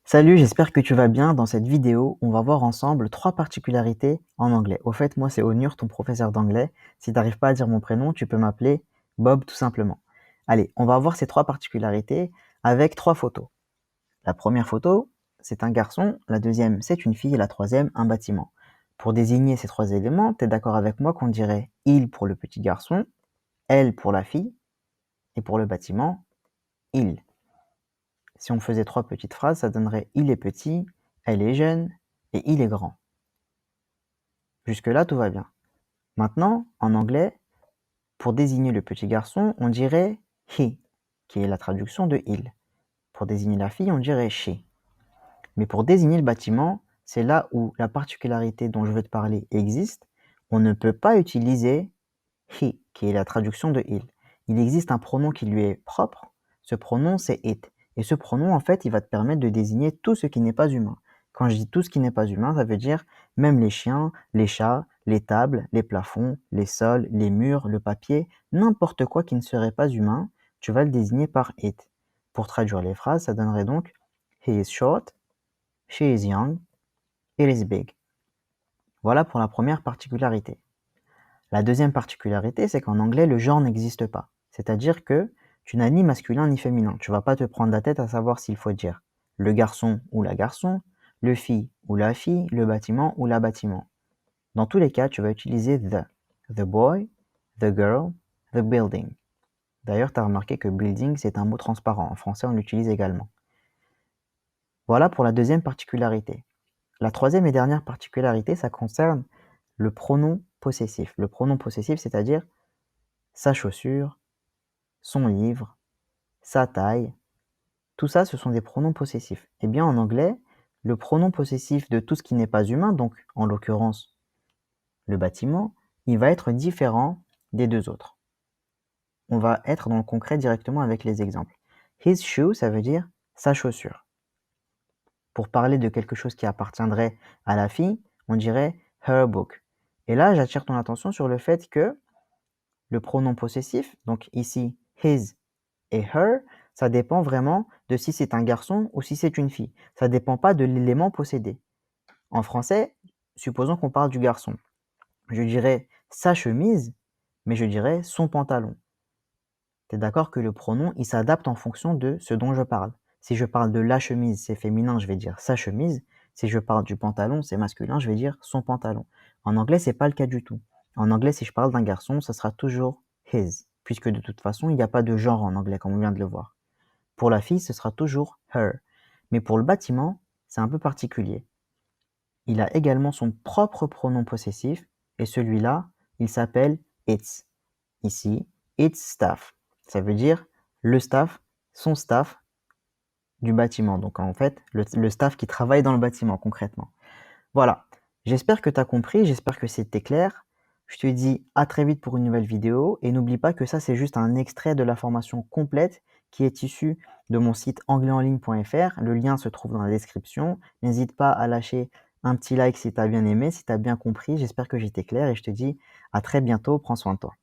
Salut, j'espère que tu vas bien. Dans cette vidéo, on va voir ensemble 3 particularités en anglais. Au fait, moi, c'est Onur, ton professeur d'anglais. Si tu n'arrives pas à dire mon prénom, tu peux m'appeler Bob tout simplement. Allez, on va voir ces 3 particularités avec 3 photos. La première photo, c'est un garçon, la deuxième, c'est une fille et la troisième, un bâtiment. Pour désigner ces 3 éléments, tu es d'accord avec moi qu'on dirait il pour le petit garçon, elle pour la fille et pour le bâtiment, il. Si on faisait 3 petites phrases, ça donnerait il est petit, elle est jeune et il est grand. Jusque-là, tout va bien. Maintenant, en anglais, pour désigner le petit garçon, on dirait he, qui est la traduction de il. Pour désigner la fille, on dirait she. Mais pour désigner le bâtiment, c'est là où la particularité dont je veux te parler existe. On ne peut pas utiliser he, qui est la traduction de il. Il existe un pronom qui lui est propre. Ce pronom, c'est it. Et ce pronom, en fait, il va te permettre de désigner tout ce qui n'est pas humain. Quand je dis tout ce qui n'est pas humain, ça veut dire même les chiens, les chats, les tables, les plafonds, les sols, les murs, le papier, n'importe quoi qui ne serait pas humain, tu vas le désigner par it. Pour traduire les phrases, ça donnerait donc he is short, she is young, it is big. Voilà pour la première particularité. La deuxième particularité, c'est qu'en anglais, le genre n'existe pas. C'est-à-dire que tu n'as ni masculin ni féminin. Tu vas pas te prendre la tête à savoir s'il faut dire le garçon ou la garçon, le fille ou la fille, le bâtiment ou la bâtiment. Dans tous les cas, tu vas utiliser the boy, the girl, the building. D'ailleurs, tu as remarqué que building, c'est un mot transparent. En français, on l'utilise également. Voilà pour la deuxième particularité. La troisième et dernière particularité, ça concerne le pronom possessif. Le pronom possessif, c'est-à-dire sa chaussure, son livre, sa taille, tout ça, ce sont des pronoms possessifs. Eh bien, en anglais, le pronom possessif de tout ce qui n'est pas humain, donc en l'occurrence le bâtiment, il va être différent des deux autres. On va être dans le concret directement avec les exemples. His shoe, ça veut dire sa chaussure. Pour parler de quelque chose qui appartiendrait à la fille, on dirait her book. Et là, j'attire ton attention sur le fait que le pronom possessif, donc ici his et her, ça dépend vraiment de si c'est un garçon ou si c'est une fille. Ça ne dépend pas de l'élément possédé. En français, supposons qu'on parle du garçon. Je dirais sa chemise, mais je dirais son pantalon. Tu es d'accord que le pronom, il s'adapte en fonction de ce dont je parle. Si je parle de la chemise, c'est féminin, je vais dire sa chemise. Si je parle du pantalon, c'est masculin, je vais dire son pantalon. En anglais, c'est pas le cas du tout. En anglais, si je parle d'un garçon, ça sera toujours his, puisque de toute façon, il n'y a pas de genre en anglais, comme on vient de le voir. Pour la fille, ce sera toujours her. Mais pour le bâtiment, c'est un peu particulier. Il a également son propre pronom possessif, et celui-là, il s'appelle its. Ici, its staff. Ça veut dire le staff, son staff du bâtiment. Donc en fait, le staff qui travaille dans le bâtiment concrètement. Voilà. J'espère que tu as compris, j'espère que c'était clair. Je te dis à très vite pour une nouvelle vidéo et n'oublie pas que ça c'est juste un extrait de la formation complète qui est issue de mon site anglaisenligne.fr. Le lien se trouve dans la description. N'hésite pas à lâcher un petit like si tu as bien aimé, si tu as bien compris. J'espère que j'étais clair et je te dis à très bientôt. Prends soin de toi.